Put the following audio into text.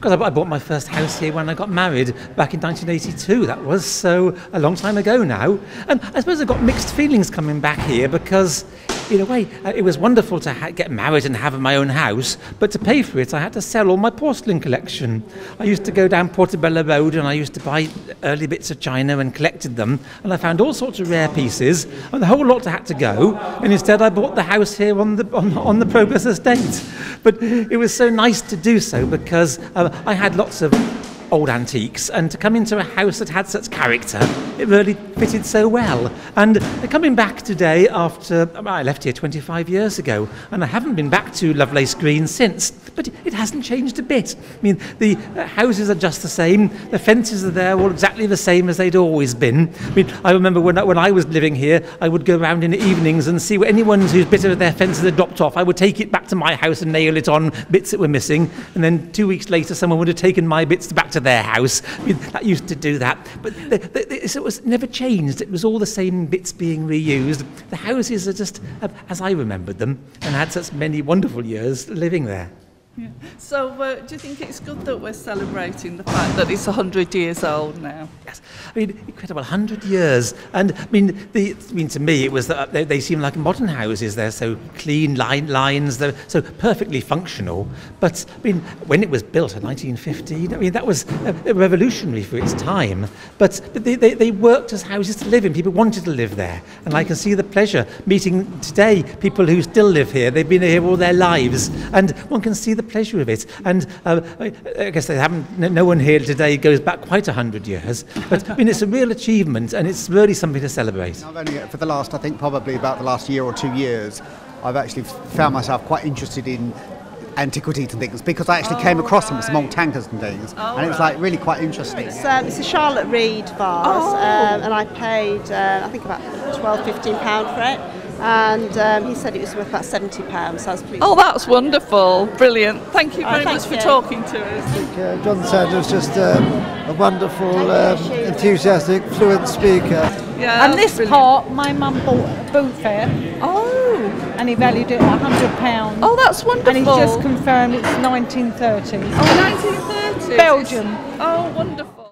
Because I bought my first house here when I got married back in 1982. That was so a long time ago now. And I suppose I've got mixed feelings coming back here because, in a way, it was wonderful to get married and have my own house, but to pay for it I had to sell all my porcelain collection. I used to go down Portobello Road and I used to buy early bits of china and collected them, and I found all sorts of rare pieces, and the whole lot had to go, and instead I bought the house here on the Progress Estate. But it was so nice to do so because I had lots of old antiques, and to come into a house that had such character, it really fitted so well. And coming back today after I left here 25 years ago, and I haven't been back to Lovelace Green since, but it hasn't changed a bit. I mean, the houses are just the same, the fences are there all exactly the same as they'd always been. I mean, I remember when I was living here, I would go around in the evenings and see anyone whose bit of their fences had dropped off. I would take it back to my house and nail it on bits that were missing, and then 2 weeks later someone would have taken my bits back to their house. I mean, that used to do that, but it was never changed. It was all the same bits being reused. The houses are just as I remembered them, and had such many wonderful years living there. Yeah. So do you think it's good that we're celebrating the fact that it's 100 years old now? Yes, I mean, incredible, 100 years. And I mean, to me, it was that they seem like modern houses. They're so clean, lines, they're so perfectly functional. But I mean, when it was built in 1915, I mean, that was revolutionary for its time. But they worked as houses to live in. People wanted to live there. And I can see the pleasure meeting today people who still live here. They've been here all their lives. And one can see the pleasure of it, and I guess they haven't. No one here today goes back quite 100 years, but I mean it's a real achievement, and it's really something to celebrate. I've only for the last, I think probably about the last year or 2 years, I've actually found myself quite interested in antiquities and things because I actually came across them with some old tankers and things, and it was like really quite interesting. It's a Charlotte Reed vase, and I paid I think about £12–15 for it. And he said it was worth about £70, so I was pleased. Oh, that's wonderful. Brilliant. Thank you very much for talking to us. I think John Sandon's just a wonderful, enthusiastic, fluent speaker. Yeah, and this brilliant. pot, my mum bought a boot fair. Oh. And he valued it at £100. Oh, that's wonderful. And he's just confirmed it's 1930. Oh, 1930. Belgium. Oh, wonderful.